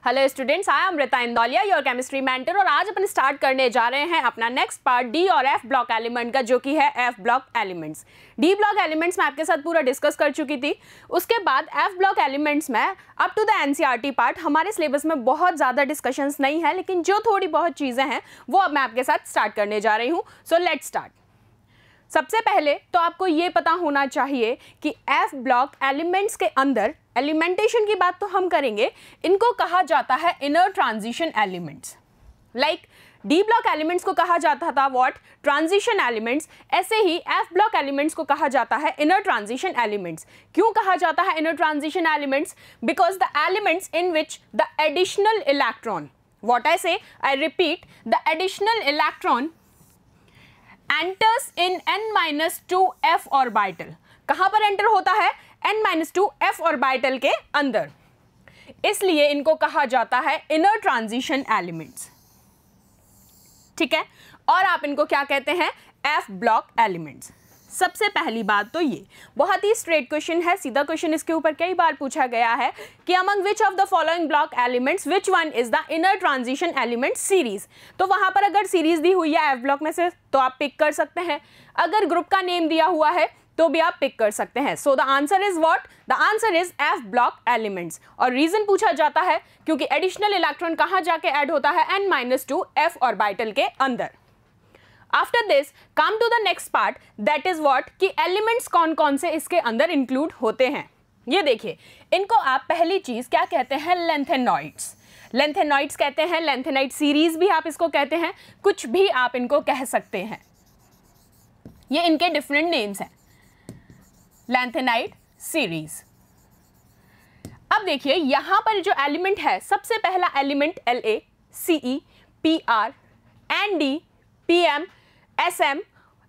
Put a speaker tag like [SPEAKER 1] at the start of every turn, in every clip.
[SPEAKER 1] Hello students, I am Amrita Indauliya, your chemistry mentor. और आज अपन start करने जा रहे हैं अपना नेक्स्ट पार्ट डी और एफ ब्लॉक एलिमेंट का, जो कि है F block elements. D block elements मैं आपके साथ पूरा डिस्कस कर चुकी थी। उसके बाद एफ ब्लॉक एलिमेंट्स में up to the NCERT part हमारे सिलेबस में बहुत ज़्यादा डिस्कशंस नहीं है, लेकिन जो थोड़ी बहुत चीज़ें हैं वो अब मैं आपके साथ स्टार्ट करने जा रही हूँ। So let's start. सबसे पहले तो आपको ये पता होना चाहिए कि एफ ब्लॉक एलिमेंट्स के अंदर एलिमेंटेशन की बात तो हम करेंगे, इनको कहा जाता है inner transition elements. Like D block elements को कहा जाता था व्हाट, ट्रांजिशन एलिमेंट्स। ऐसे ही एफ ब्लॉक एलिमेंट्स को कहा जाता है इनर ट्रांजिशन एलिमेंट्स। क्यों कहा जाता है inner transition elements? Because the elements in which the additional electron, what I say, I repeat, the additional electron enters in n-2 f orbital. कहां पर एंटर होता है? n-2 f ऑर्बिटल के अंदर। इसलिए इनको कहा जाता है इनर ट्रांजिशन एलिमेंट्स। ठीक है, और आप इनको क्या कहते हैं? F block elements. सबसे पहली बात तो ये बहुत ही स्ट्रेट क्वेश्चन है, सीधा क्वेश्चन इसके ऊपर कई बार पूछा गया है कि among which of the following block elements which one is the inner transition element series. तो वहां पर अगर सीरीज दी हुई है एफ ब्लॉक में से तो आप पिक कर सकते हैं, अगर ग्रुप का नेम दिया हुआ है तो भी आप पिक कर सकते हैं। So the answer is what? The answer is F block elements. और रीजन पूछा जाता है क्योंकि एडिशनल इलेक्ट्रॉन कहां जाके ऐड होता है? n-2 f ऑर्बिटल के अंदर। After this, come to the next part, that is what कि एलिमेंट्स कौन कौन से इसके अंदर इंक्लूड होते हैं। ये देखिए, इनको आप पहली चीज क्या कहते हैं? लेंथेनॉइड्स। लेंथेनॉइड्स कहते हैं, लेंथेनाइड सीरीज भी आप इसको कहते हैं, कुछ भी आप इनको कह सकते हैं। ये इनके डिफरेंट नेम्स हैं, लेंथेनाइड सीरीज। अब देखिए यहां पर जो एलिमेंट है, सबसे पहला element La, Ce, Pr, Nd, Pm, Sm,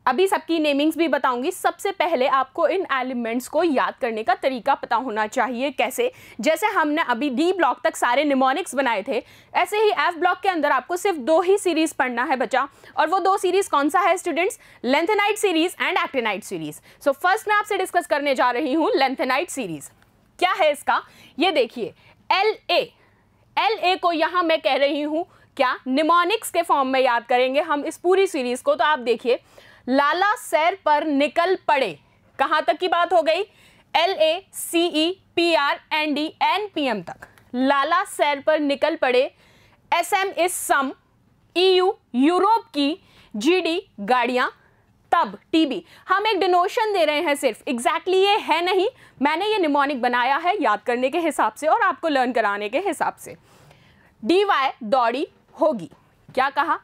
[SPEAKER 1] अभी सबकी नेमिंग्स भी बताऊंगी। सबसे पहले आपको इन एलिमेंट्स को याद करने का तरीका पता होना चाहिए। कैसे? जैसे हमने अभी डी ब्लॉक तक सारे निमोनिक्स बनाए थे, ऐसे ही एफ ब्लॉक के अंदर आपको सिर्फ 2 ही सीरीज पढ़ना है बचा। और वो 2 सीरीज कौन सा है students? Lanthanide series and actinide series. So first मैं आपसे डिस्कस करने जा रही हूँ लेंथेनाइड सीरीज। क्या है इसका? ये देखिए, La को यहाँ मैं कह रही हूँ क्या? निमोनिक्स के फॉर्म में याद करेंगे हम इस पूरी सीरीज को। तो आप देखिए, लाला सैर पर निकल पड़े, कहां तक की बात हो गई? La, Ce, Pr, Nd, Pm तक। लाला सैर पर निकल पड़े। Sm इज सम, EU यूरोप की, Gd गाड़ियां, तब Tb हम एक डिनोशन दे रहे हैं सिर्फ, एग्जैक्टली ये है नहीं, मैंने ये निमोनिक बनाया है याद करने के हिसाब से और आपको लर्न कराने के हिसाब से। dy दौड़ी होगी। क्या कहा?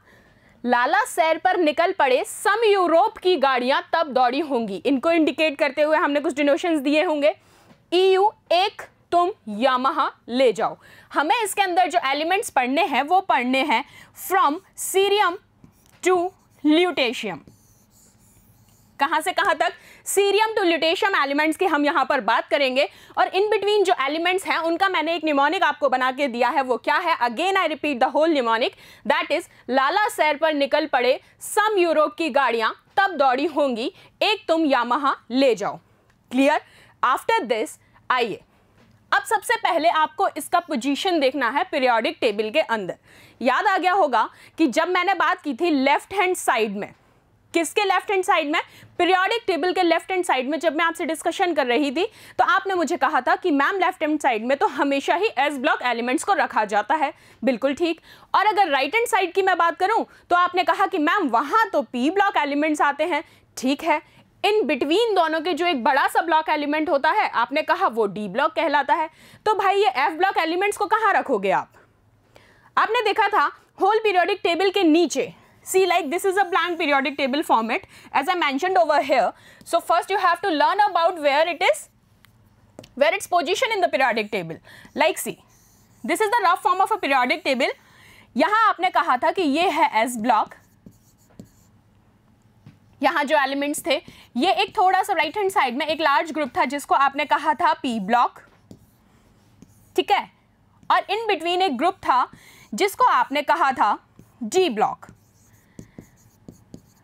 [SPEAKER 1] लाला सैर पर निकल पड़े, सम यूरोप की गाड़ियां तब दौड़ी होंगी। इनको इंडिकेट करते हुए हमने कुछ डिनोशंस दिए होंगे। EU एक तुम यामाहा ले जाओ। हमें इसके अंदर जो एलिमेंट्स पढ़ने हैं वो पढ़ने हैं फ्रॉम सीरियम टू ल्यूटेशियम। कहां से कहां तक? सीरियम टू ल्यूटेशियम एलिमेंट्स की हम यहां पर बात करेंगे। और इन बिटवीन जो एलिमेंट्स हैं उनका मैंने एक निमोनिक आपको बना के दिया है। वो क्या है? Again I repeat the whole mnemonic, that is लाला सैर पर निकल पड़े, सम यूरोप की गाड़ियां तब दौड़ी होंगी, एक तुम यामाहा ले जाओ। क्लियर? आफ्टर दिस आइए, अब सबसे पहले आपको इसका पोजीशन देखना है पीरियोडिक टेबल के अंदर। याद आ गया होगा कि जब मैंने बात की थी लेफ्ट हैंड साइड में, किसके लेफ्ट हैंड साइड में? पीरियोडिक टेबल के लेफ्ट हैंड साइड में जब मैं आपसे डिस्कशन कर रही थी तो आपने मुझे कहा था कि मैम लेफ्ट हैंड साइड में तो हमेशा ही एस ब्लॉक एलिमेंट्स को रखा जाता है। बिल्कुल ठीक। और अगर राइट हैंड साइड की मैं बात करूं तो आपने कहा कि मैम वहां तो पी ब्लॉक एलिमेंट्स आते हैं। ठीक है, इन बिटवीन दोनों के जो एक बड़ा सा ब्लॉक एलिमेंट होता है, आपने कहा वो डी ब्लॉक कहलाता है। तो भाई ये एफ ब्लॉक एलिमेंट्स को कहाँ रखोगे आप? आपने देखा था होल पीरियोडिक टेबल के नीचे, see like this is a blank periodic table format as I mentioned over here. So first you have to learn about where it is, where its position in the periodic table. Like see, this is the rough form of a periodic table. यहाँ आपने कहा था कि ये है S block, यहाँ जो elements थे, ये एक थोड़ा सा राइट हैंड साइड में एक लार्ज ग्रुप था जिसको आपने कहा था P ब्लॉक। ठीक है, और इन बिटवीन एक ग्रुप था जिसको आपने कहा था G ब्लॉक।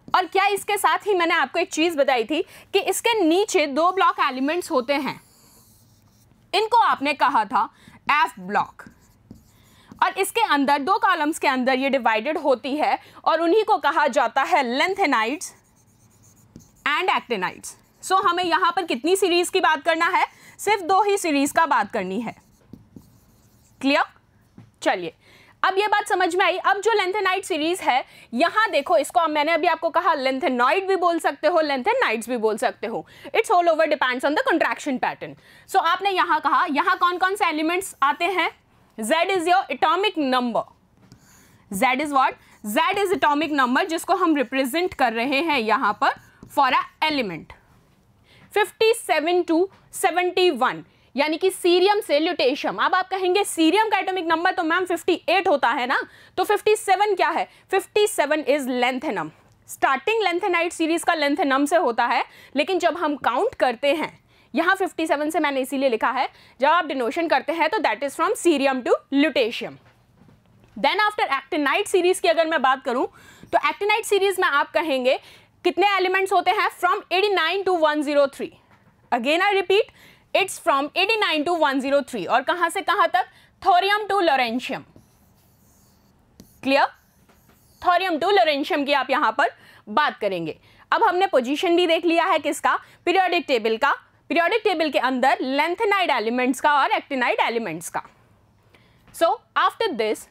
[SPEAKER 1] और क्या इसके साथ ही मैंने आपको एक चीज बताई थी कि इसके नीचे 2 ब्लॉक एलिमेंट्स होते हैं, इनको आपने कहा था एफ ब्लॉक। और इसके अंदर 2 कॉलम्स के अंदर ये डिवाइडेड होती है और उन्हीं को कहा जाता है लैंथेनाइड्स एंड एक्टिनाइड्स। सो हमें यहाँ पर कितनी सीरीज की बात करना है? सिर्फ 2 ही सीरीज का बात करनी है। क्लियर? चलिए, अब ये बात समझ में आई। अब जो लैंथेनाइड सीरीज है, यहाँ देखो, इसको मैंने अभी आपको कहा लेंथेनॉइड भी बोल सकते हो, लैंथेनाइड्स भी बोल सकते हो। It's all over depends on the contraction pattern. So आपने यहाँ कहा, यहाँ कौन कौन से एलिमेंट्स आते हैं? Z is your atomic number. Z is what? Z is atomic number जिसको हम रिप्रेजेंट कर रहे हैं यहाँ पर फॉर अ एलिमेंट। 57 to 71 यानी कि सीरियम से ल्यूटेशियम। अब आप कहेंगे सीरियम का एटॉमिक नंबर तो मैम 58 होता है ना, तो 57 क्या है? 57 is lanthanum. Starting lanthanide series का लेंथेनम से होता है, लेकिन जब हम काउंट करते हैं, यहाँ 57 से मैंने इसीलिए लिखा है, जब आप डिनोशन करते हैं तो that is from cerium to lutetium. Then after actinide series की अगर मैं बात करूं, तो एक्टिनाइड सीरीज में आप कहेंगे कितने एलिमेंट्स होते हैं? From 89 to 103। Again I repeat, it's from 89 to 103। और कहां से कहां तक? Thorium to lawrencium. Clear? Thorium to lawrencium की आप यहां पर बात करेंगे। अब हमने पोजीशन भी देख लिया है किसका? पीरियोडिक टेबल का। पीरियोडिक टेबल के अंदर लेंथेनाइड एलिमेंट्स का और एक्टिनाइड एलिमेंट्स का। सो आफ्टर दिस,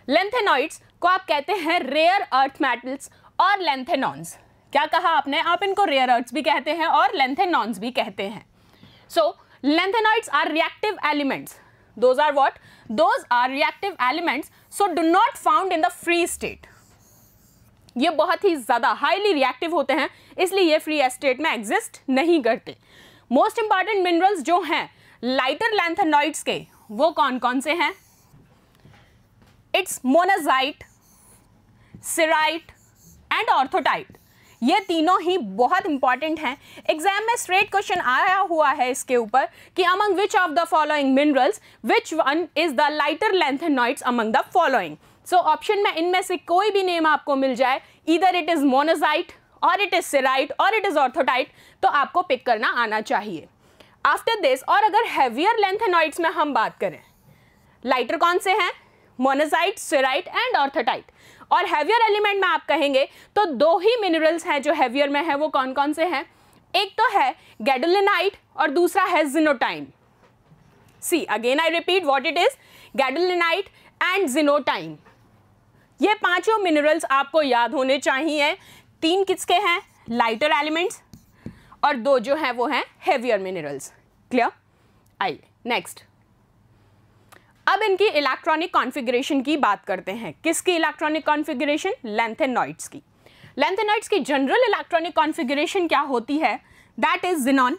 [SPEAKER 1] लेंथेनॉइड्स को आप कहते हैं रेयर अर्थ मेटल्स और लेंथेनॉन्स। क्या कहा आपने? आप इनको रेयर अर्थ्स भी कहते हैं और लेंथेनॉन्स भी कहते हैं। So lanthanoids are reactive elements. Those are what? Those are reactive elements, so do not found in the free state. ये बहुत ही ज्यादा हाईली रिएक्टिव होते हैं, इसलिए ये फ्री स्टेट में एग्जिस्ट नहीं करते। मोस्ट इंपॉर्टेंट मिनरल्स जो हैं लाइटर लेंथेनॉइड्स के, वो कौन कौन से हैं? It's monazite, cerite and orthite. ये तीनों ही बहुत इंपॉर्टेंट हैं। एग्जाम में स्ट्रेट क्वेश्चन आया हुआ है इसके ऊपर कि among which of the following minerals which one is the lighter lanthanoids among the following. So option में इनमें से कोई भी नेम आपको मिल जाए, ईदर इट इज मोनाजाइट और इट इज सिराइट और इट इज ऑर्थोटाइट, तो आपको पिक करना आना चाहिए। आफ्टर दिस, और अगर हैवियर लेंथेनॉइड्स में हम बात करें, लाइटर कौन से हैं? Monazite, cerite and orthite. और हैवियर एलिमेंट में आप कहेंगे तो 2 ही मिनरल्स हैं जो हैवियर में है। वो कौन कौन से हैं? एक तो है गैडोलिनाइट और दूसरा है xenotime. See again I repeat what it is, gadolinite and xenotime. ये 5 मिनरल्स आपको याद होने चाहिए। 3 किसके हैं? लाइटर एलिमेंट्स, और 2 जो हैं वो हैं हैवियर मिनरल्स। क्लियर? आइए नेक्स्ट, अब इनकी इलेक्ट्रॉनिक कॉन्फ़िगरेशन की बात करते हैं। किसकी इलेक्ट्रॉनिक कॉन्फ़िगरेशन? लेंथेनॉइड्स की। लेंथेनॉइड्स की जनरल इलेक्ट्रॉनिक कॉन्फ़िगरेशन क्या होती है? That is xenon.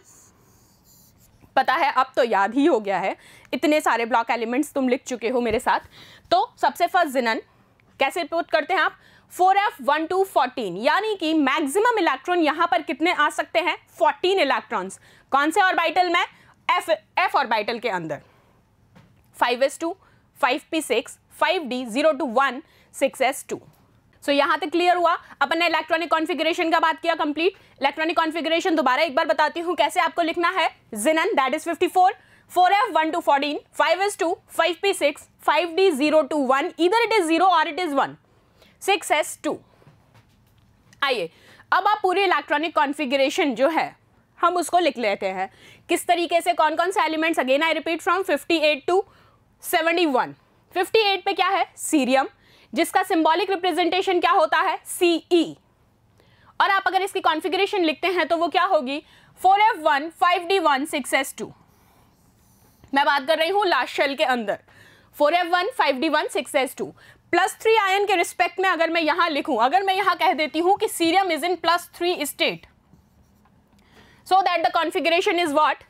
[SPEAKER 1] पता है, अब तो याद ही हो गया है, इतने सारे ब्लॉक एलिमेंट्स तुम लिख चुके हो मेरे साथ। तो सबसे फर्स्ट जिनन कैसे पुट करते हैं आप? 4f1 to 14, यानी कि मैक्सिमम इलेक्ट्रॉन यहाँ पर कितने आ सकते हैं? 14 इलेक्ट्रॉन्स। कौन से ऑर्बिटल में? f ऑर्बिटल के अंदर। 5s2, 5p6, 5d, 0 to 1, 6s2। सो यहाँ तक क्लियर हुआ। अपन ने इलेक्ट्रॉनिक कॉन्फ़िगरेशन का बात किया कंप्लीट। इलेक्ट्रॉनिक कॉन्फ़िगरेशन दोबारा एक बार बताती हूँ कैसे आपको लिखना है। जिनन that is 54, 4f1 to 14, 5s2, 5p6, 5d, 0 to 1, either it is 0 or it is 1, 6s2। आइए अब आप पूरी इलेक्ट्रॉनिक कॉन्फ़िगरेशन जो है हम उसको लिख लेते हैं। किस तरीके से, कौन कौन से elements? Again I repeat, from 58 to 71। 58 पे क्या है? सीरियम, जिसका सिंबॉलिक रिप्रेजेंटेशन क्या होता है? Ce। और आप अगर इसकी कॉन्फ़िगरेशन लिखते हैं तो वो क्या होगी? 4f1, 5d1, 6s2। मैं बात कर रही हूं लास्ट शेल के अंदर। 4f1, 5d1, 6s2। +3 आयन के रिस्पेक्ट में अगर मैं यहां लिखूं, अगर मैं यहां कह देती हूं कि cerium is in +3 state, so that the configuration is what?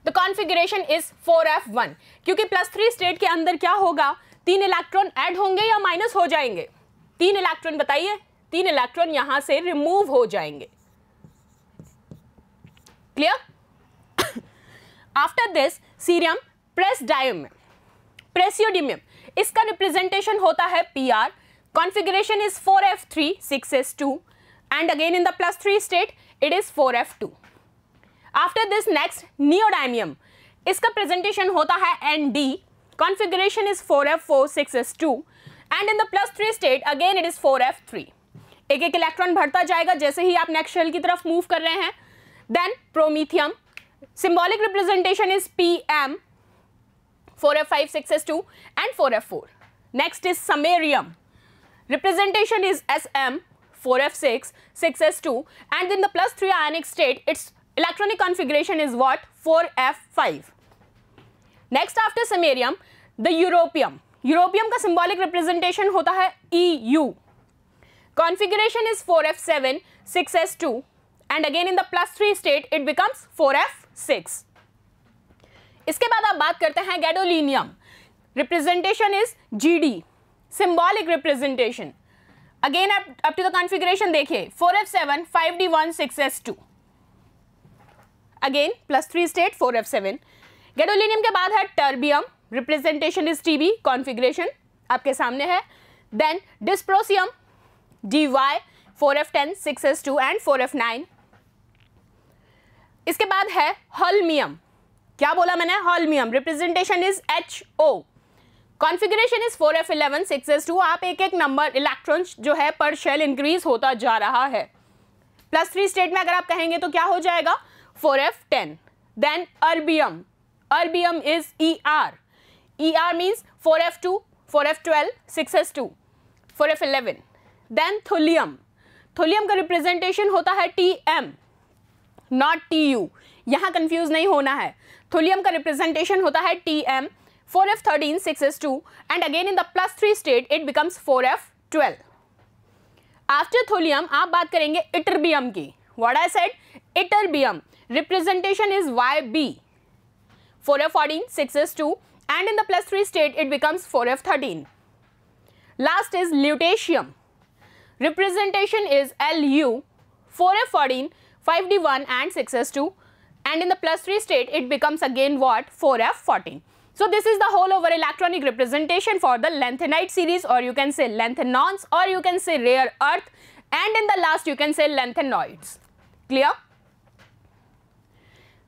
[SPEAKER 1] The configuration is 4f1, क्योंकि +3 स्टेट के अंदर क्या होगा? 3 इलेक्ट्रॉन ऐड होंगे या माइनस हो जाएंगे? 3 इलेक्ट्रॉन बताइए। 3 इलेक्ट्रॉन यहां से रिमूव हो जाएंगे। क्लियर? आफ्टर दिस सीरियम प्रेसियोडियम, इसका रिप्रेजेंटेशन होता है Pr। Configuration is 4f3, 6s2 and again in the +3 state it is 4f2। After this next neodymium, इसका प्रेजेंटेशन होता है Nd। configuration is 4f4 6s2 and in the +3 state again it is 4f3. एक एक electron बढ़ता जाएगा जैसे ही आप next shell की तरफ मूव कर रहे हैं. Then promethium, symbolic representation is Pm 4f5 6s2 and 4f4. Next is samarium, representation is Sm 4f6 6s2 and in the +3 ionic state its electronic configuration is what? 4f5. Next after samarium the europium. Europium का symbolic representation होता है Eu. Configuration is 4f7 6s2 and again in the +3 state it becomes 4f6. इसके बाद आप बात करते हैं gadolinium. Representation is Gd. Symbolic representation. Again up to the configuration देखिए 4f7 5d1 6s2. Again +3 state 4f7. Gadolinium के बाद है terbium. Representation is Tb. Configuration आपके सामने है. Then dysprosium dy 4f10 6s2 and 4f9. इसके बाद है holmium. क्या बोला मैंने? holmium. Representation is HO. Configuration is 4f11 6s2. आप एक एक नंबर इलेक्ट्रॉन्स जो है पर शेल इंक्रीज होता जा रहा है. +3 स्टेट में अगर आप कहेंगे तो क्या हो जाएगा? 4f10. Then erbium. Erbium is ER. ER means 4f2 4f12 6s2 4f11. Then thulium. thulium का रिप्रेजेंटेशन होता है TM नॉट TU. यहाँ कंफ्यूज नहीं होना है. thulium का रिप्रेजेंटेशन होता है TM 4f13 6s2 and again in the +3 state it becomes 4f12. After thulium आप बात करेंगे ytterbium की. What I said? ytterbium. Representation is YB 4f14 6s2 and in the +3 state it becomes 4f13. Last is lutetium. Representation is Lu 4f14 5d1 and 6s2 and in the +3 state it becomes again what? 4f14. So this is the whole over electronic representation for the lanthanide series, or you can say lanthanons, or you can say rare earth, and in the last you can say lanthanoids. Clear?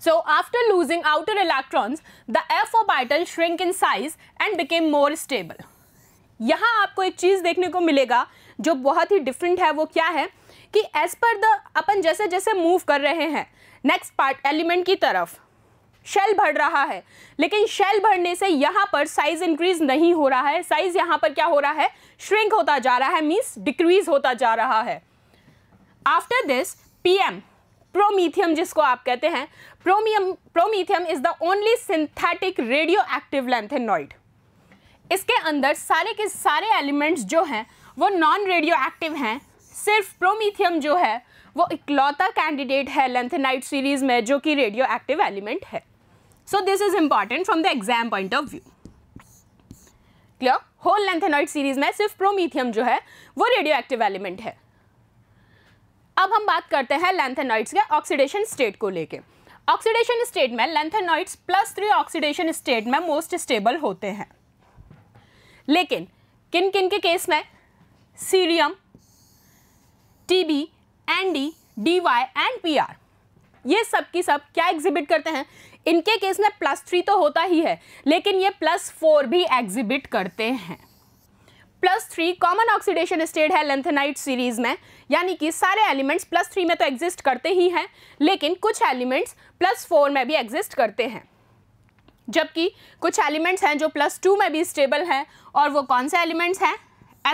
[SPEAKER 1] So after losing outer electrons, the f orbital shrink in size and became more stable. यहाँ आपको एक चीज़ देखने को मिलेगा जो बहुत ही different है. वो क्या है कि एज पर द अपन जैसे जैसे मूव कर रहे हैं नेक्स्ट पार्ट एलिमेंट की तरफ, शेल बढ़ रहा है, लेकिन शेल बढ़ने से यहाँ पर साइज इंक्रीज नहीं हो रहा है. साइज यहाँ पर क्या हो रहा है? श्रिंक होता जा रहा है, मीन्स डिक्रीज होता जा रहा है. आफ्टर दिस PM प्रोमीथियम जिसको आप कहते हैं, promethium is the only synthetic radio active lanthanoid. इसके अंदर सारे के सारे एलिमेंट्स जो हैं वो नॉन रेडियो एक्टिव हैं. सिर्फ प्रोमीथियम जो है वो इकलौता कैंडिडेट है लैंथेनाइड सीरीज में जो कि रेडियो एक्टिव एलिमेंट है. So this is important from the exam point of view. Clear? Whole lanthanoid series में सिर्फ प्रोमीथियम जो है वो रेडियो एक्टिव एलिमेंट है. अब हम बात करते हैं लैंथेनॉइड्स के ऑक्सीडेशन स्टेट को लेके. ऑक्सीडेशन स्टेट में लैंथेनॉइड्स +3 ऑक्सीडेशन स्टेट में मोस्ट स्टेबल होते हैं. लेकिन किन किन के केस में? Cerium, TB, ND, DY and PR. ये सब की सब क्या एग्जिबिट करते हैं? इनके केस में +3 तो होता ही है, लेकिन ये +4 भी एग्जिबिट करते हैं. +3 कॉमन ऑक्सीडेशन स्टेट है लैंथेनाइड सीरीज में, यानी कि सारे एलिमेंट्स +3 में तो एग्जिस्ट करते ही हैं, लेकिन कुछ एलिमेंट्स +4 में भी एग्जिस्ट करते हैं. जबकि कुछ एलिमेंट्स हैं जो +2 में भी स्टेबल हैं, और वो कौन से एलिमेंट्स हैं?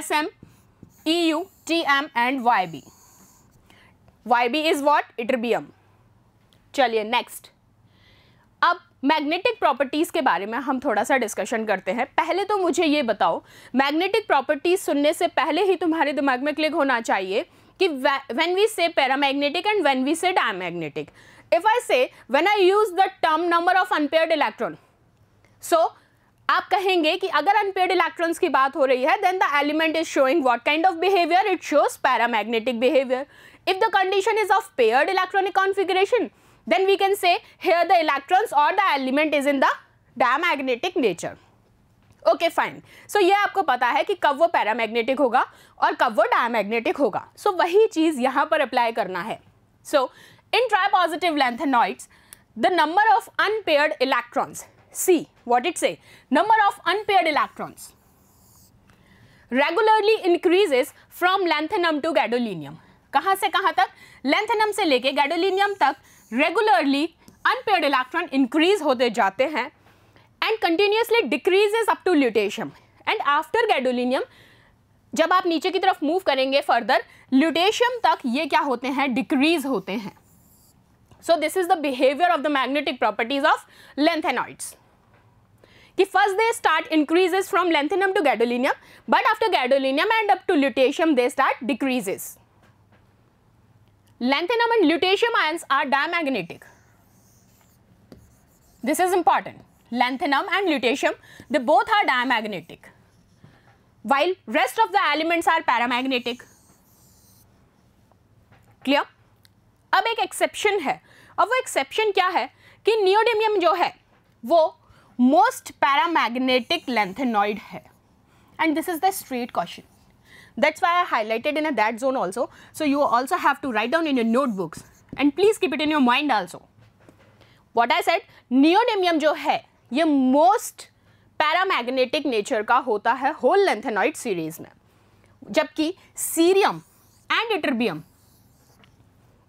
[SPEAKER 1] SM, EU, TM and YB. YB is what? Ytterbium. चलिए नेक्स्ट. अब मैग्नेटिक प्रॉपर्टीज के बारे में हम थोड़ा सा डिस्कशन करते हैं. पहले तो मुझे ये बताओ, मैग्नेटिक प्रॉपर्टीज सुनने से पहले ही तुम्हारे दिमाग में क्लिक होना चाहिए कि when we say paramagnetic and when we say diamagnetic. If I say when I use the term number of unpaired electron, so आप कहेंगे कि अगर अनपेयर्ड इलेक्ट्रॉन्स की बात हो रही है then the element is showing what kind of behaviour? It shows paramagnetic behaviour. If the condition is of paired electronic configuration then we can say here the electrons or the element is in the diamagnetic nature. Okay fine. So ये आपको पता है कि कब वो paramagnetic होगा और कब वो डायमैग्नेटिक होगा. So वही चीज़ यहाँ पर अप्लाई करना है. So in tripositive lanthanoids the number of unpaired electrons see what it say, number of unpaired electrons regularly increases from lanthanum to gadolinium. कहां से कहां तक? लैंथेनम से लेके गैडोलिनियम तक रेगुलरली अनपेयर्ड इलेक्ट्रॉन इंक्रीज होते जाते हैं and continuously decreases up to lutetium. And after gadolinium जब आप नीचे की तरफ मूव करेंगे फर्दर, ल्यूटेशियम तक ये क्या होते हैं? डिक्रीज होते हैं। सो this is the behaviour of the magnetic properties of lanthanoids कि first they start increases from lanthanum to gadolinium, but after gadolinium and up to lutetium they start decreases. Lanthanum and lutetium ions are diamagnetic. This is important. Lanthanum and lutetium, they both are diamagnetic, while rest of the elements are paramagnetic. Clear? अब एक exception है, और वो exception क्या है कि neodymium जो है वो most paramagnetic lanthanoid है, and this is the straight question. That's why I highlighted in that zone also. So you also have to write down in your notebooks and please keep it in your mind also. What I said, neodymium जो है ये most paramagnetic nature का होता है whole lanthanoid series में, जबकि cerium and ytterbium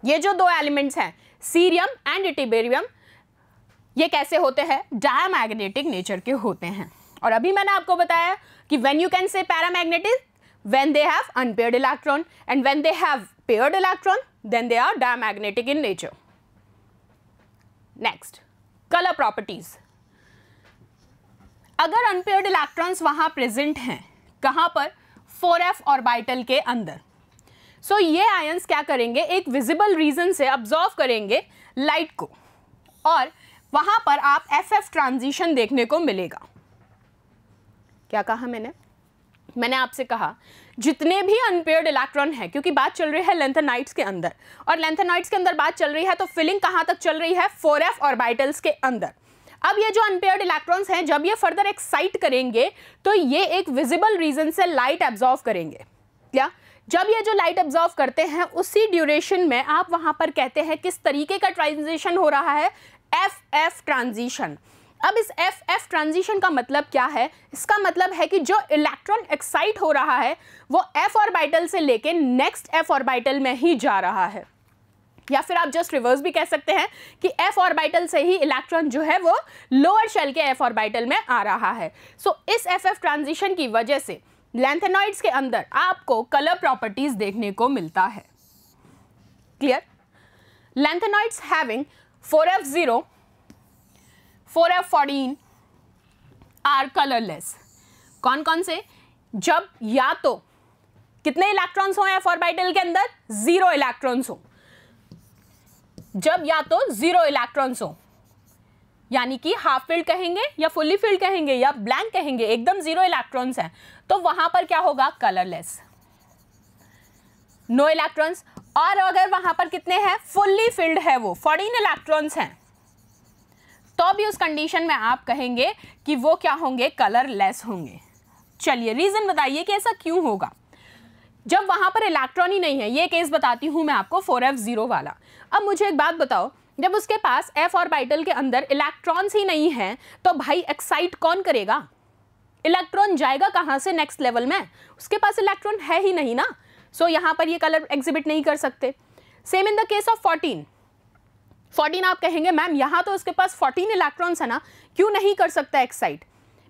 [SPEAKER 1] ये जो दो एलिमेंट्स हैं सीरियम एंड इटिबेरियम ये कैसे होते हैं? डायमैग्नेटिक नेचर के होते हैं। और अभी मैंने आपको बताया कि when you can say paramagnetic when they have unpaired electron and when they have paired electron then they are diamagnetic in nature. Next, colour properties. अगर अनपेयर्ड इलेक्ट्रॉन्स वहां प्रेजेंट हैं, कहां पर? 4f ऑर्बिटल के अंदर। सो ये आयंस क्या करेंगे? एक विजिबल रीजन से अब्जॉर्व करेंगे लाइट को और वहां पर आप FF ट्रांजिशन देखने को मिलेगा। क्या कहा मैंने आपसे कहा जितने भी अनपेयर्ड इलेक्ट्रॉन है, क्योंकि बात चल रही है लैंथेनाइड्स के अंदर, और लैंथेनाइड्स के अंदर बात चल रही है तो फिलिंग कहां तक चल रही है? 4f ऑर्बिटल्स के अंदर। अब ये जो अनपेयर्ड इलेक्ट्रॉन्स हैं जब ये फर्दर एक्साइट करेंगे तो ये एक विजिबल रीजन से लाइट एब्जॉर्व करेंगे। क्या? जब ये जो लाइट एब्जॉर्व करते हैं उसी ड्यूरेशन में आप वहां पर कहते हैं किस तरीके का ट्रांजिशन हो रहा है? FF transition. अब इस FF ट्रांजिशन का मतलब क्या है? इसका मतलब है कि जो इलेक्ट्रॉन एक्साइट हो रहा है वो f ऑर्बिटल से लेके नेक्स्ट f ऑर्बिटल में ही जा रहा है, या फिर आप जस्ट रिवर्स भी कह सकते हैं कि f ऑर्बिटल से ही इलेक्ट्रॉन जो है वो लोअर शेल के f ऑर्बिटल में आ रहा है। सो इस FF ट्रांजिशन की वजह से लैंथेनॉइड्स के अंदर आपको कलर प्रॉपर्टीज देखने को मिलता है। Clear? Lanthanoids having 4f0, 4f14 are colourless. कौन कौन से? जब या तो कितने इलेक्ट्रॉन्स हो f ऑर्बिटल के अंदर? 0 इलेक्ट्रॉन्स हो। जब या तो 0 इलेक्ट्रॉन्स हो, यानी कि हाफ फिल्ड कहेंगे या फुल्ली फिल्ड कहेंगे या ब्लैंक कहेंगे, एकदम 0 इलेक्ट्रॉन्स हैं, तो वहां पर क्या होगा? Colourless, no electrons. और अगर वहां पर कितने हैं? फुल्ली फिल्ड है वो 14 इलेक्ट्रॉन्स हैं, तो भी उस कंडीशन में आप कहेंगे कि वो क्या होंगे? कलरलेस होंगे। चलिए रीजन बताइए कि ऐसा क्यों होगा? जब वहां पर इलेक्ट्रॉन ही नहीं है, ये केस बताती हूं मैं आपको 4f0 वाला। अब मुझे एक बात बताओ, जब उसके पास f ऑर्बिटल के अंदर इलेक्ट्रॉन्स ही नहीं है तो भाई एक्साइट कौन करेगा? इलेक्ट्रॉन जाएगा कहां से नेक्स्ट लेवल में? उसके पास इलेक्ट्रॉन है ही नहीं ना। सो यहां पर ये कलर एग्जिबिट नहीं कर सकते। Same in the case of 14 आप कहेंगे मैम यहां तो उसके पास 14 इलेक्ट्रॉन्स है ना, क्यों नहीं कर सकता एक्साइट?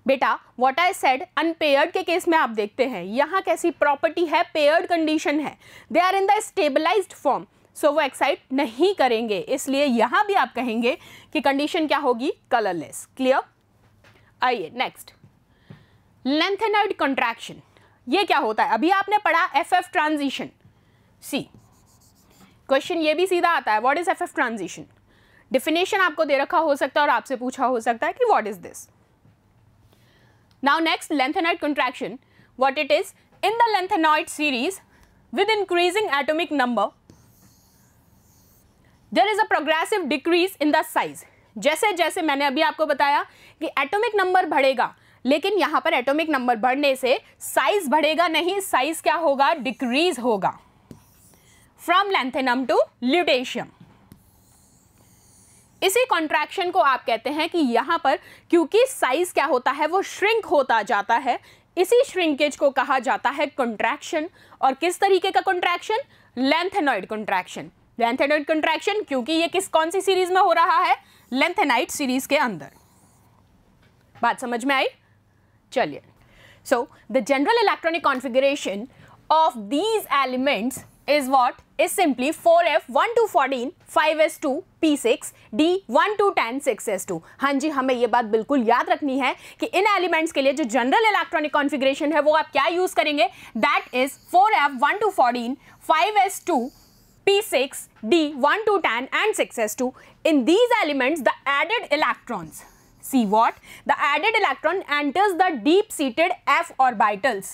[SPEAKER 1] बेटा व्हाट आई सेड, अनपेयर्ड के केस में आप देखते हैं यहां कैसी प्रॉपर्टी है? पेयर्ड कंडीशन है, they are in the stabilised form, so वो एक्साइट नहीं करेंगे, इसलिए यहां भी आप कहेंगे कि कंडीशन क्या होगी? कलरलेस। क्लियर? आइए नेक्स्ट, लैंथेनॉइड कंट्रैक्शन। ये क्या होता है? अभी आपने पढ़ा FF ट्रांजिशन। सी क्वेश्चन ये भी सीधा आता है, what is FF transition? Definition आपको दे रखा हो सकता है और आपसे पूछा हो सकता है कि what is this. Now next, lanthanoid contraction, what it is? In the lanthanoid series with increasing atomic number there is a progressive decrease in the size. जैसे जैसे मैंने अभी आपको बताया कि एटॉमिक नंबर बढ़ेगा, लेकिन यहां पर एटॉमिक नंबर बढ़ने से साइज बढ़ेगा नहीं, साइज क्या होगा? डिक्रीज होगा फ्रॉम लैंथेनम टू ल्यूटेशियम। इसी कॉन्ट्रैक्शन को आप कहते हैं कि यहाँ पर क्योंकि साइज क्या होता है, वो श्रिंक होता जाता है, इसी श्रिंकेज को कहा जाता है कॉन्ट्रैक्शन। और किस तरीके का contraction? Lanthanoid contraction. Lanthanoid contraction क्योंकि ये कौन सी सीरीज में हो रहा है? लेंथेनाइड सीरीज के अंदर। बात समझ में आई? चलिए, so the general electronic configuration of these elements is what? Is simply 4f 1 to 14 5s2 p6 d 1 to 10 6s2। हाँ जी, हमें ये बात बिल्कुल याद रखनी है कि इन एलिमेंट्स के लिए जो जनरल इलेक्ट्रॉनिक कॉन्फ़िगरेशन है वो आप क्या यूज करेंगे? That is 4f 1 to 14 5s2 p6 d 1 to 10 and 6s2। in these elements the added electrons, see what? the added electron enters the deep seated f orbitals।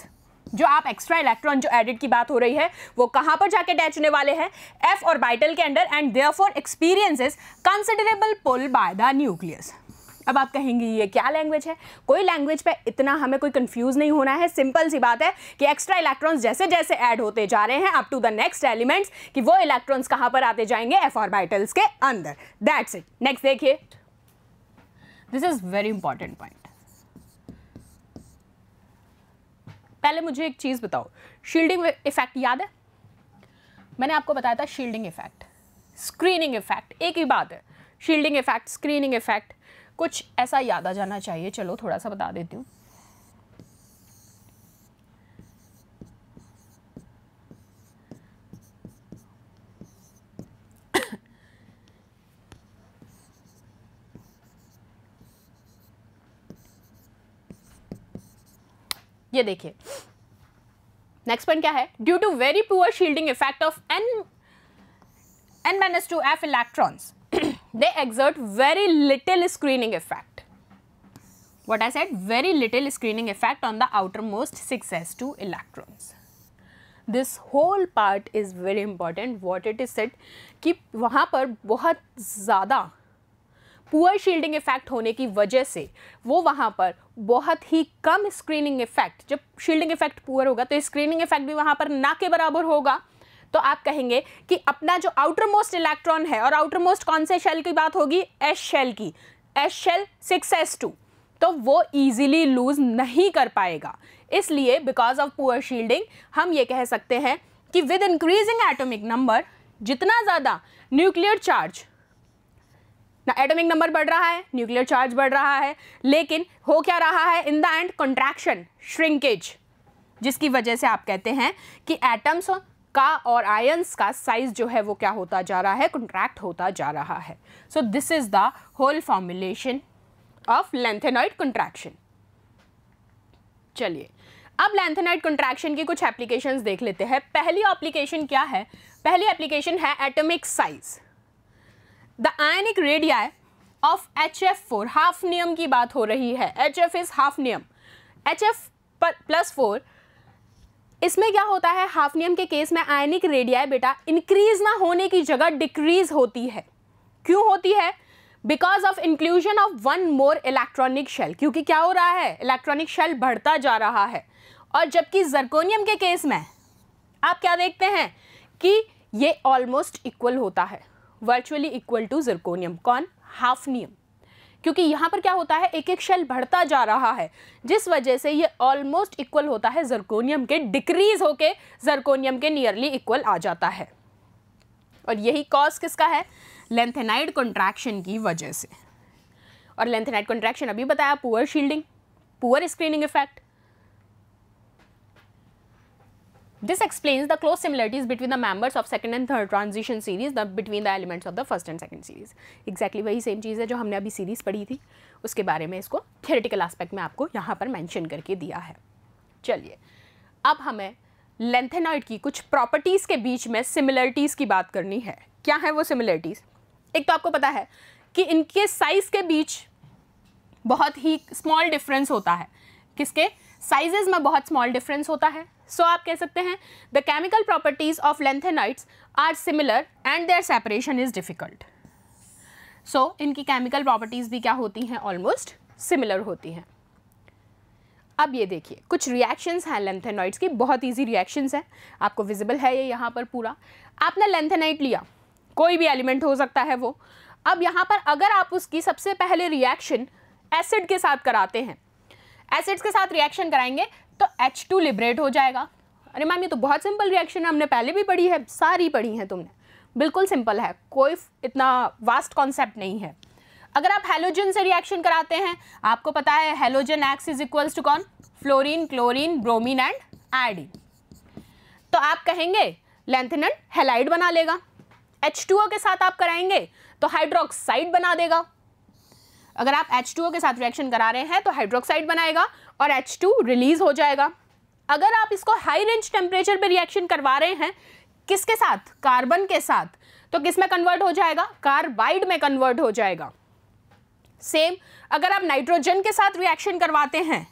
[SPEAKER 1] जो आप extra electron जो added की बात हो रही है वो कहां पर जाके अटैच होने वाले हैं? एफ ऑर्बिटल के अंदर, and therefore experiences considerable pull by the nucleus. अब आप कहेंगे ये क्या लैंग्वेज है? कोई लैंग्वेज पे इतना हमें कोई कंफ्यूज नहीं होना है। सिंपल सी बात है कि एक्स्ट्रा इलेक्ट्रॉन्स जैसे जैसे ऐड होते जा रहे हैं up to the next elements, कि वो इलेक्ट्रॉन्स कहां पर आते जाएंगे? एफ ऑर्बिटल्स के अंदर। That's it. नेक्स्ट देखिए, this is very important point. पहले मुझे एक चीज बताओ, शील्डिंग इफेक्ट याद है? मैंने आपको बताया था शील्डिंग इफेक्ट, स्क्रीनिंग इफेक्ट, एक ही बात है। शील्डिंग इफेक्ट, स्क्रीनिंग इफेक्ट, कुछ ऐसा याद आ जाना चाहिए। चलो थोड़ा सा बता देती हूँ। ये देखिए, नेक्स्ट पॉइंट क्या है? Due to very poor shielding effect of n-2f electrons they exert very little screening effect. What I said, very little screening effect on the outermost 6s2 electrons. This whole part is very important. What it is said कि वहाँ पर बहुत ज़्यादा poor shielding effect होने की वजह से वो वहाँ पर बहुत ही कम स्क्रीनिंग इफेक्ट, जब शील्डिंग इफेक्ट पुअर होगा तो स्क्रीनिंग इफेक्ट भी वहाँ पर ना के बराबर होगा। तो आप कहेंगे कि अपना जो आउटर मोस्ट इलेक्ट्रॉन है, और आउटर मोस्ट कौन से शेल की बात होगी? एस शेल की। एस शेल 6s2, तो वो इजीली लूज नहीं कर पाएगा। इसलिए बिकॉज ऑफ पुअर शील्डिंग हम ये कह सकते हैं कि विद इंक्रीजिंग एटॉमिक नंबर, जितना ज़्यादा न्यूक्लियर चार्ज ना, एटॉमिक नंबर बढ़ रहा है, न्यूक्लियर चार्ज बढ़ रहा है, लेकिन हो क्या रहा है? In the end contraction, shrinkage, जिसकी वजह से आप कहते हैं कि एटम्स का और आयंस का साइज जो है वो क्या होता जा रहा है? कॉन्ट्रैक्ट होता जा रहा है। So this is the whole formulation of lanthanoid contraction. चलिए, अब लेंथेनॉइड कॉन्ट्रैक्शन की कुछ एप्लीकेशंस देख लेते हैं। पहली एप्लीकेशन क्या है? पहली एप्लीकेशन है atomic size. The ionic radii of HF4, half नियम की बात हो रही है। HF इज हाफ नियम, HF+4। इसमें क्या होता है? हाफ नियम के केस में आयनिक रेडियाई बेटा इंक्रीज ना होने की जगह डिक्रीज होती है। क्यों होती है? Because of inclusion of one more electronic shell. क्योंकि क्या हो रहा है? इलेक्ट्रॉनिक शेल बढ़ता जा रहा है। और जबकि जर्कोनियम के केस में आप क्या देखते हैं कि ये ऑलमोस्ट इक्वल होता है, वर्चुअली इक्वल टू जर्कोनियम। कौन? हाफनियम। क्योंकि यहाँ पर क्या होता है? एक एक शेल बढ़ता जा रहा है, जिस वजह से ये ऑलमोस्ट इक्वल होता है जर्कोनियम के, डिक्रीज होके जर्कोनियम के नियरली इक्वल आ जाता है। और यही कॉज किसका है? लेंथेनाइड कॉन्ट्रैक्शन की वजह से। और लेंथेनाइड कॉन्ट्रैक्शन अभी बताया, poor shielding, poor screening effect. This explains the close similarities between the members of second and third transition series, between the elements of the first and second series. Exactly वही same चीज़ है जो हमने अभी series पढ़ी थी, उसके बारे में इसको थियोरेटिकल एस्पेक्ट में आपको यहाँ पर मेंशन करके दिया है। चलिए, अब हमें लेंथेनॉइड की कुछ प्रॉपर्टीज़ के बीच में सिमिलरिटीज़ की बात करनी है। क्या है वो सिमिलरिटीज़? एक तो आपको पता है कि इनके साइज़ के बीच बहुत ही स्मॉल डिफरेंस होता है। किसके? साइजेस में बहुत स्मॉल डिफरेंस होता है। सो आप कह सकते हैं the chemical properties of lanthanides are similar and their separation is difficult. So इनकी केमिकल प्रॉपर्टीज भी क्या होती हैं? ऑलमोस्ट सिमिलर होती हैं। अब ये देखिए, कुछ रिएक्शंस हैं लेंथेनॉइड्स की, बहुत इजी रिएक्शंस हैं, आपको विजिबल है ये यहाँ पर पूरा। आपने लेंथेनाइड लिया, कोई भी एलिमेंट हो सकता है वो, अब यहाँ पर अगर आप उसकी सबसे पहले रिएक्शन एसिड के साथ कराते हैं, एसिड्स के साथ रिएक्शन कराएंगे तो H2 लिबरेट हो जाएगा। अरे मैम ये तो बहुत सिंपल रिएक्शन है, हमने पहले भी पढ़ी है, सारी पढ़ी है तुमने। बिल्कुल सिंपल है, कोई इतना वास्ट कॉन्सेप्ट नहीं है। अगर आप हैलोजन से रिएक्शन कराते हैं, आपको पता है halogen X is equals to कौन? Fluorine, chlorine, bromine and iodine. तो आप कहेंगे लैंथेनन हैलाइड बना लेगा। H2O के साथ आप कराएंगे तो हाइड्रोक्साइड बना देगा। अगर आप H2O के साथ रिएक्शन करा रहे हैं तो हाइड्रोक्साइड बनाएगा और H2 रिलीज हो जाएगा। अगर आप इसको हाई रेंज टेम्परेचर पे रिएक्शन करवा रहे हैं, किसके साथ? कार्बन के साथ, तो किस में कन्वर्ट हो जाएगा? कार्बाइड में कन्वर्ट हो जाएगा। सेम अगर आप नाइट्रोजन के साथ रिएक्शन करवाते हैं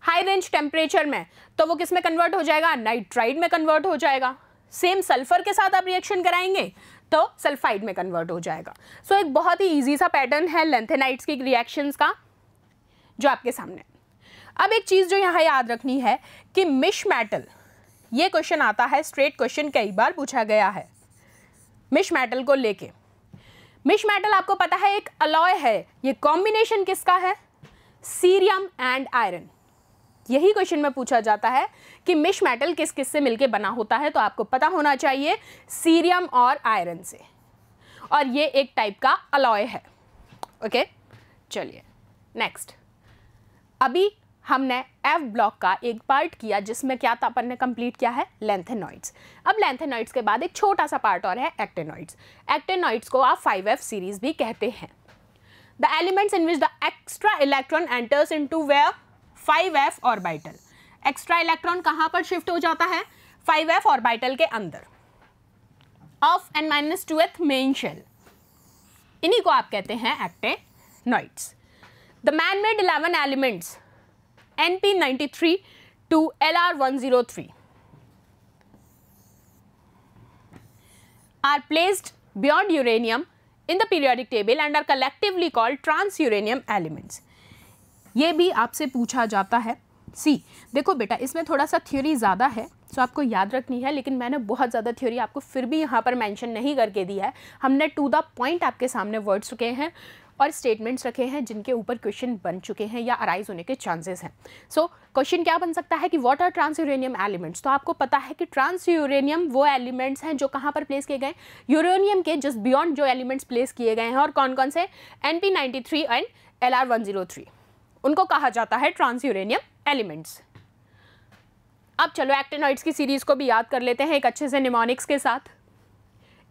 [SPEAKER 1] हाई रेंज टेम्परेचर में, तो वो किस में कन्वर्ट हो जाएगा? नाइट्राइड में कन्वर्ट हो जाएगा। सेम सल्फर के साथ आप रिएक्शन कराएंगे तो सल्फाइड में कन्वर्ट हो जाएगा। सो एक बहुत ही इजी सा पैटर्न है लैंथेनाइड्स की रिएक्शंस का जो आपके सामने। अब एक चीज़ जो यहाँ याद रखनी है कि मिश मेटल, ये क्वेश्चन आता है, स्ट्रेट क्वेश्चन कई बार पूछा गया है मिश मेटल को लेके। मिश मेटल आपको पता है एक अलॉय है, ये कॉम्बिनेशन किसका है? Cerium and iron. यही क्वेश्चन में पूछा जाता है कि मिश मेटल किस किस से मिलके बना होता है, तो आपको पता होना चाहिए सीरियम और आयरन से, और ये एक टाइप का अलॉय है। ओके चलिए नेक्स्ट। अभी हमने F ब्लॉक का एक पार्ट किया जिसमें क्या था, अपन ने कंप्लीट किया है लैंथेनॉइड्स। अब लैंथेनॉइड्स के बाद एक छोटा सा पार्ट और है एक्टेनॉइड्स। एक्टेनॉइड्स को आप 5F सीरीज भी कहते हैं। The elements in which the extra electron enters into where 5F orbital. Extra electron कहाँ पर शिफ्ट हो जाता है? 5F ऑर्बिटल के अंदर ऑफ n-2th मेन शेल। इन्हीं को आप कहते हैं actinoids. The man made 11 elements NP93 to LR103 are placed beyond uranium in the periodic table and are collectively called transuranium elements. ये भी आपसे पूछा जाता है। देखो बेटा, इसमें थोड़ा सा थ्योरी ज़्यादा है तो आपको याद रखनी है, लेकिन मैंने बहुत ज़्यादा थ्योरी आपको फिर भी यहाँ पर मेंशन नहीं करके दी है। हमने टू द पॉइंट आपके सामने वर्ड्स रखे हैं और स्टेटमेंट्स रखे हैं जिनके ऊपर क्वेश्चन बन चुके हैं या अराइज होने के चांसेस हैं। सो क्वेश्चन क्या बन सकता है कि व्हाट आर ट्रांसयूरेनियम एलिमेंट्स। तो आपको पता है कि ट्रांसयूरेनियम वो एलिमेंट्स हैं जो कहाँ पर प्लेस किए गए? यूरेनियम के जस्ट बियॉन्ड जो एलिमेंट्स प्लेस किए गए हैं, और कौन कौन से? NP93 एंड LR103, उनको कहा जाता है ट्रांसयूरेनियम एलिमेंट्स। अब चलो एक्टेनॉइड्स की सीरीज को भी याद कर लेते हैं एक अच्छे से निमोनिक्स के साथ।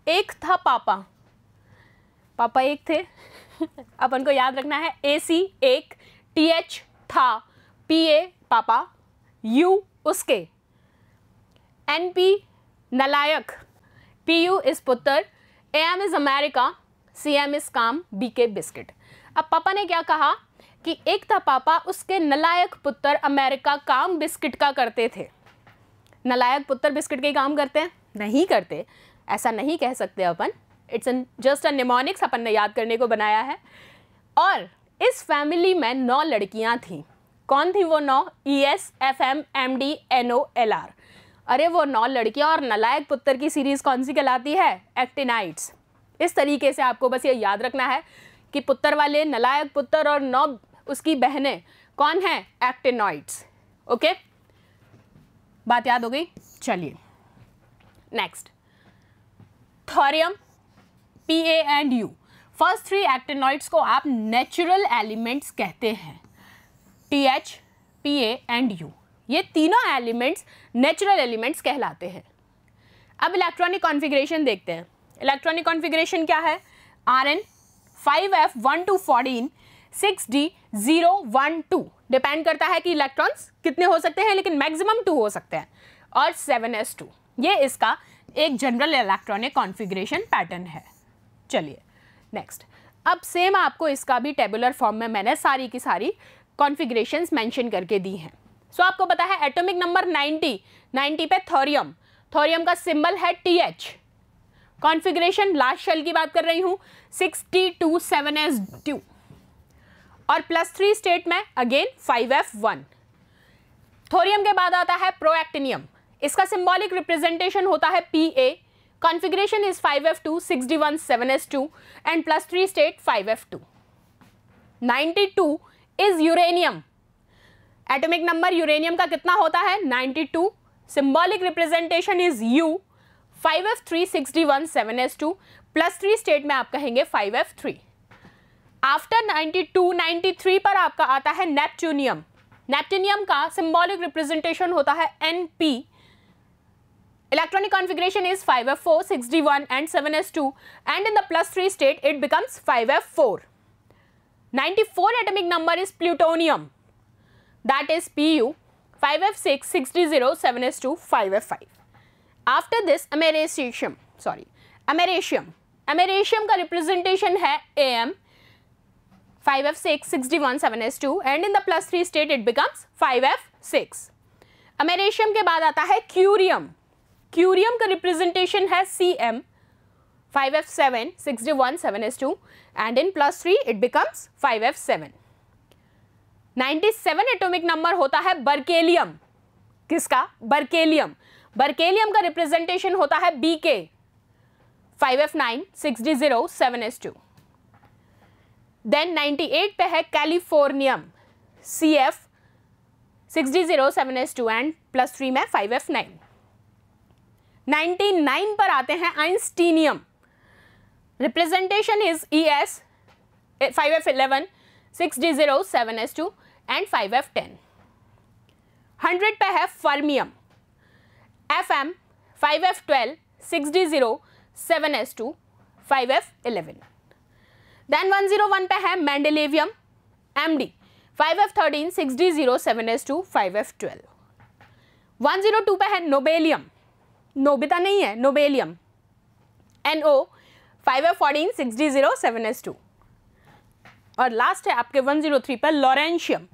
[SPEAKER 1] एक था पापा, पापा एक थे अपन को याद रखना है AC एक, TH था, PA पापा, U उसके, NP नलायक, PU इस पुत्र, AM is America, CM is काम, BK बिस्किट। अब पापा ने क्या कहा कि एक था पापा, उसके नलायक पुत्र अमेरिका काम बिस्किट का करते थे। नलायक पुत्र बिस्किट के काम करते हैं? नहीं करते, ऐसा नहीं कह सकते अपन। इट्स जस्ट अ निमोनिक्स, अपन ने याद करने को बनाया है। और इस फैमिली में 9 लड़कियां थीं। कौन थी वो 9? ES FM MD NO LR। अरे वो 9 लड़कियां और नलायक पुत्र की सीरीज कौन सी कहलाती है? एक्टिनाइड्स। इस तरीके से आपको बस ये याद रखना है कि पुत्र वाले, नलायक पुत्र और 9 उसकी बहनें कौन है? एक्टिनॉइड्स। ओके, बात याद हो गई? चलिए next, thorium, PA and U। First 3 actinoids को आप नेचुरल एलिमेंट्स कहते हैं। TH, PA एंड U, ये तीनों एलिमेंट्स नेचुरल एलिमेंट्स कहलाते हैं। अब इलेक्ट्रॉनिक कॉन्फ़िगरेशन देखते हैं। इलेक्ट्रॉनिक कॉन्फ़िगरेशन क्या है? Rn 5F 1 to 14 6D 0 1 2। Depend करता है कि इलेक्ट्रॉन्स कितने हो सकते हैं, लेकिन मैक्सिमम 2 हो सकते हैं, और 7s2। ये इसका एक जनरल इलेक्ट्रॉनिक कॉन्फ़िगरेशन पैटर्न है। चलिए नेक्स्ट। अब सेम आपको इसका भी टेबुलर फॉर्म में मैंने सारी की सारी कॉन्फ़िगरेशंस मेंशन करके दी हैं। सो आपको पता है एटॉमिक नंबर 90 पे थोरियम, थोरियम का सिंबल है TH। कॉन्फ़िगरेशन लास्ट शेल की बात कर रही हूँ, 6D2 7s2, और +3 स्टेट में अगेन 5F1। थोरियम के बाद आता है प्रोएक्टिनियम, इसका सिंबॉलिक रिप्रेजेंटेशन होता है PA, configuration is 5f2 6d1 7s2 and plus 3 state 5f2. 92 is uranium. Atomic number uranium का कितना होता है 92. Symbolic representation is U. 5f3 6d1 7s2 plus 3 state में आप कहेंगे 5f3. आफ्टर 92 93 पर आपका आता है नेपट्यूनियम. नेपट्यूनियम का सिंबॉलिक रिप्रेजेंटेशन होता है Np. Electronic configuration is 5f4 6d1 and 7s2 and in the plus 3 state it becomes 5f4. 94 atomic number is plutonium, that is Pu. 5f6 6d0 7s2 5f5. After this americium का representation है Am. 5f6 6d1 7s2 and in the plus 3 state it becomes 5f6. americium के बाद आता है curium. Curium का representation है Cm. 5f7 6d1 7s2 and in plus 3 it becomes 5f7. 97 atomic number होता है बर्केलियम. किसका? बर्केलियम. बर्केलियम का रिप्रेजेंटेशन होता है Bk. 5f9 6d0 7s2. Then 98 पे है californium. Cf 6d0 7s2 and plus 3 में 5f9. 99 पर आते हैं einsteinium. Representation is ES 5f11 6d0 7s2 and 5f10. 100 पे है fermium. Fm 5f12 6d0 7s2 5f11. Then 101 पे है मेंडेलेवियम. MD 5f13 6d0 7s2 5f12. 102 पे है नोबेलियम. नोबिता नहीं है, nobelium. NO 5f14 6d0 7s2. और लास्ट है आपके 103 पर लॉरेंशियम.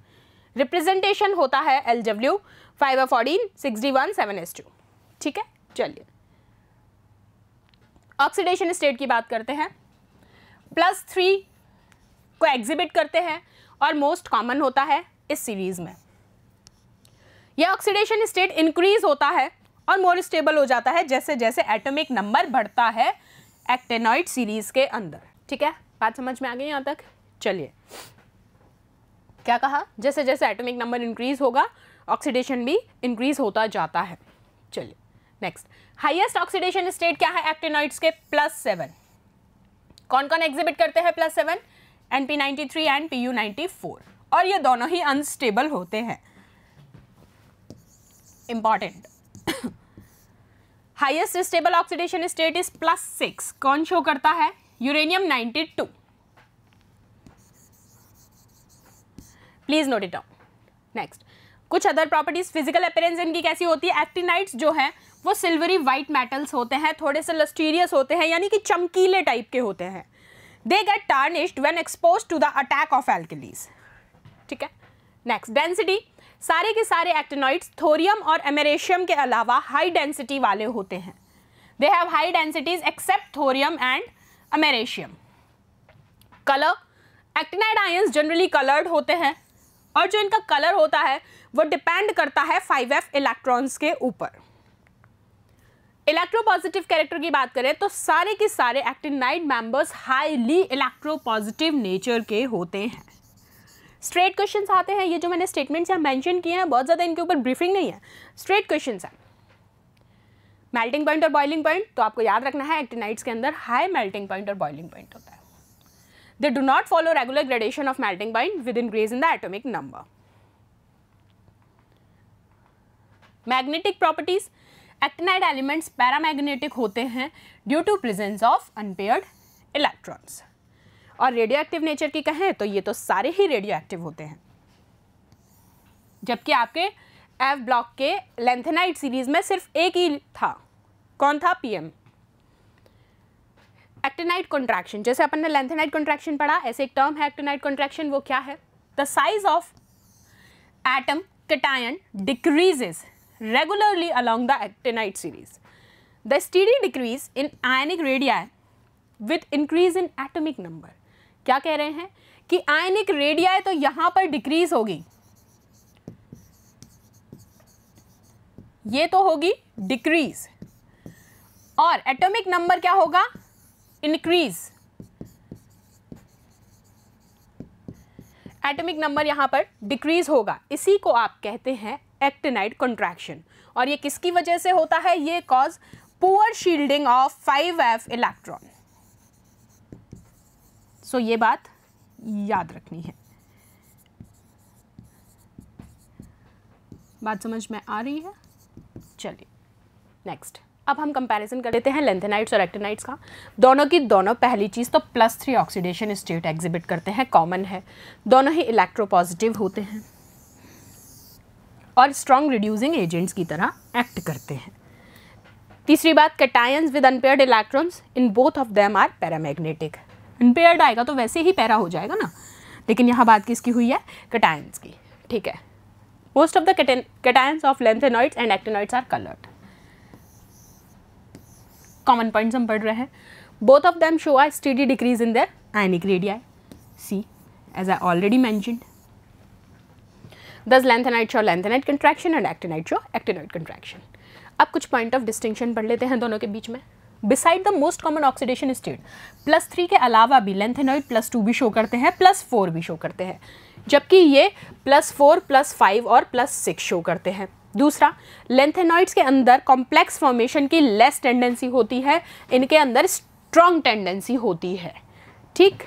[SPEAKER 1] रिप्रेजेंटेशन होता है LW 5f14 6d1 7s2. ठीक है, चलिए ऑक्सीडेशन स्टेट की बात करते हैं. +3 को एग्जिबिट करते हैं और मोस्ट कॉमन होता है इस सीरीज में. यह ऑक्सीडेशन स्टेट इंक्रीज होता है और मोर स्टेबल हो जाता है जैसे जैसे एटॉमिक नंबर बढ़ता है एक्टेनॉइड सीरीज के अंदर. ठीक है, बात समझ में आ गई यहाँ तक? चलिए, क्या कहा? जैसे जैसे एटॉमिक नंबर इंक्रीज होगा ऑक्सीडेशन भी इंक्रीज होता जाता है. चलिए नेक्स्ट, हाईएस्ट ऑक्सीडेशन स्टेट क्या है एक्टेनॉइड्स के? +7. कौन कौन एग्जिबिट करते हैं +7? Np93 and Pu94. और ये दोनों ही अनस्टेबल होते हैं. Important. Highest stable oxidation state is +6. कौन शो करता है? Uranium 92. Please note it down. Next, कुछ अदर प्रॉपर्टीज. फिजिकल अपीयरेंस इनकी कैसी होती है? एक्टिनाइड्स जो है वो सिल्वरी वाइट मेटल्स होते हैं, थोड़े से लस्टीरियस होते हैं, यानी कि चमकीले टाइप के होते हैं. They get tarnished when exposed to the attack of alkalis. ठीक है. Next, density. सारे के सारे एक्टिनॉइड्स थोरियम और एमेरेशियम के अलावा हाई डेंसिटी वाले होते हैं. They have high densities except thorium and americium. Colour. Actinide ions generally coloured होते हैं और जो इनका कलर होता है वो डिपेंड करता है 5f इलेक्ट्रॉन्स के ऊपर. इलेक्ट्रोपॉजिटिव कैरेक्टर की बात करें तो सारे के सारे actinide members highly electropositive nature के होते हैं. स्ट्रेट क्वेश्चंस आते हैं. ये जो मैंने स्टेटमेंट्स यहाँ मेंशन किए हैं बहुत ज़्यादा इनके ऊपर ब्रीफिंग नहीं है, स्ट्रेट क्वेश्चंस हैं. मेल्टिंग पॉइंट और बॉइलिंग पॉइंट तो आपको याद रखना है एक्टिनाइड्स के अंदर हाई मेल्टिंग पॉइंट और बॉइलिंग पॉइंट होता है. They do not follow regular gradation of melting point with increase in the atomic number. Magnetic properties. Actinide elements paramagnetic होते हैं due to presence of unpaired electrons. और radioactive nature की कहें तो ये तो सारे ही रेडियो एक्टिव होते हैं. जबकि आपके एफ ब्लॉक के लेंथेनाइड सीरीज में सिर्फ एक ही था. कौन था? PM. Actinide contraction. जैसे अपन ने लेंथेनाइड कॉन्ट्रैक्शन पढ़ा, ऐसे एक टर्म है एक्टिनाइड कॉन्ट्रैक्शन. वो क्या है? The size of atom cation decreases regularly along the actinide series. The steady decrease in ionic radii with increase in atomic number. क्या कह रहे हैं कि आयनिक रेडियाई तो यहां पर डिक्रीज होगी, ये तो होगी डिक्रीज, और एटॉमिक नंबर क्या होगा, इंक्रीज। एटॉमिक नंबर यहां पर डिक्रीज होगा, इसी को आप कहते हैं एक्टिनाइड कॉन्ट्रैक्शन। और ये किसकी वजह से होता है, ये cause poor shielding of 5f electron. So ये बात याद रखनी है। बात समझ में आ रही है? चलिए नेक्स्ट, अब हम कंपैरिजन कर लेते हैं लेंथेनाइड्स और एक्टिनाइड्स का। दोनों की दोनों, पहली चीज़ तो +3 ऑक्सीडेशन स्टेट एग्जिबिट करते हैं, कॉमन है। दोनों ही इलेक्ट्रोपॉजिटिव होते हैं और स्ट्रॉन्ग रिड्यूसिंग एजेंट्स की तरह एक्ट करते हैं। तीसरी बात, cations with unpaired electrons in both of them are paramagnetic. Unpaired आएगा तो वैसे ही पैरा हो जाएगा ना, लेकिन यहाँ बात किसकी हुई है, कैटायंस की। ठीक है, most of the cations of lanthanoids and actinoids are coloured. Common points हम पढ़ रहे हैं। Both of them show a steady decrease in their ionic radii, see as I already mentioned. Thus lanthanide show lanthanide contraction and actinide show actinide contraction. अब कुछ point of distinction पढ़ लेते हैं दोनों के बीच में। Beside the most common oxidation state, +3 के अलावा भी लेंथेनॉइड +2 भी शो करते हैं, +4 भी शो करते हैं, जबकि ये +4, +5 और +6 शो करते हैं। दूसरा, लेंथेनॉइड्स के अंदर कॉम्प्लेक्स फॉर्मेशन की लेस टेंडेंसी होती है, इनके अंदर स्ट्रॉन्ग टेंडेंसी होती है। ठीक,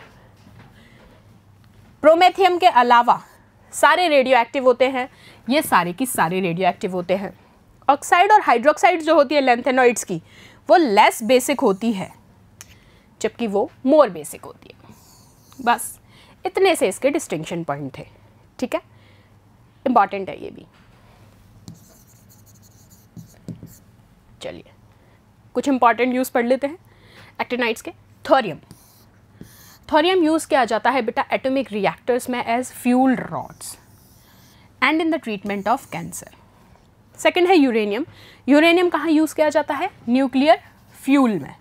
[SPEAKER 1] प्रोमेथियम के अलावा सारे रेडियो एक्टिव होते हैं, ये सारे की सारे रेडियो एक्टिव होते हैं। ऑक्साइड और हाइड्रोक्साइड जो होती है लेंथेनॉइड्स की, वो लेस बेसिक होती है, जबकि वो मोर बेसिक होती है। बस इतने से इसके डिस्टिंक्शन पॉइंट थे। ठीक है, इंपॉर्टेंट है ये भी। चलिए कुछ इंपॉर्टेंट यूज पढ़ लेते हैं एक्टिनाइड्स के। थोरियम, थोरियम यूज़ किया जाता है बेटा एटॉमिक रिएक्टर्स में as fuel rods and in the treatment of cancer. Second है यूरेनियम। यूरेनियम कहाँ यूज़ किया जाता है, न्यूक्लियर फ्यूल में,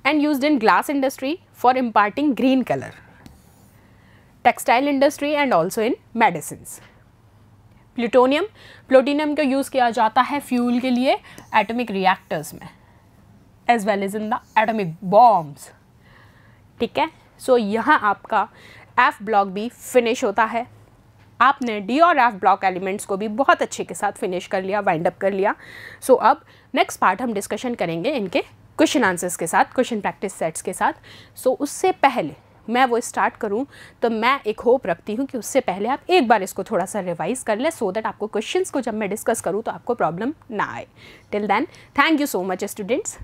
[SPEAKER 1] and used in glass industry for imparting green colour, textile industry and also in medicines. Plutonium, plutonium को use किया जाता है फ्यूल के लिए एटॉमिक रिएक्टर्स में as well as in the atomic bombs. ठीक है, सो यहाँ आपका एफ ब्लॉक भी फिनिश होता है। आपने डी और एफ ब्लॉक एलिमेंट्स को भी बहुत अच्छे के साथ फिनिश कर लिया, वाइंड अप कर लिया। सो अब नेक्स्ट पार्ट हम डिस्कशन करेंगे इनके क्वेश्चन आंसर्स के साथ, क्वेश्चन प्रैक्टिस सेट्स के साथ। सो उससे पहले मैं वो स्टार्ट करूं तो मैं एक होप रखती हूं कि उससे पहले आप एक बार इसको थोड़ा सा रिवाइज कर लें, सो दैट आपको क्वेश्चंस को जब मैं डिस्कस करूं तो आपको प्रॉब्लम ना आए। Till then, thank you so much students.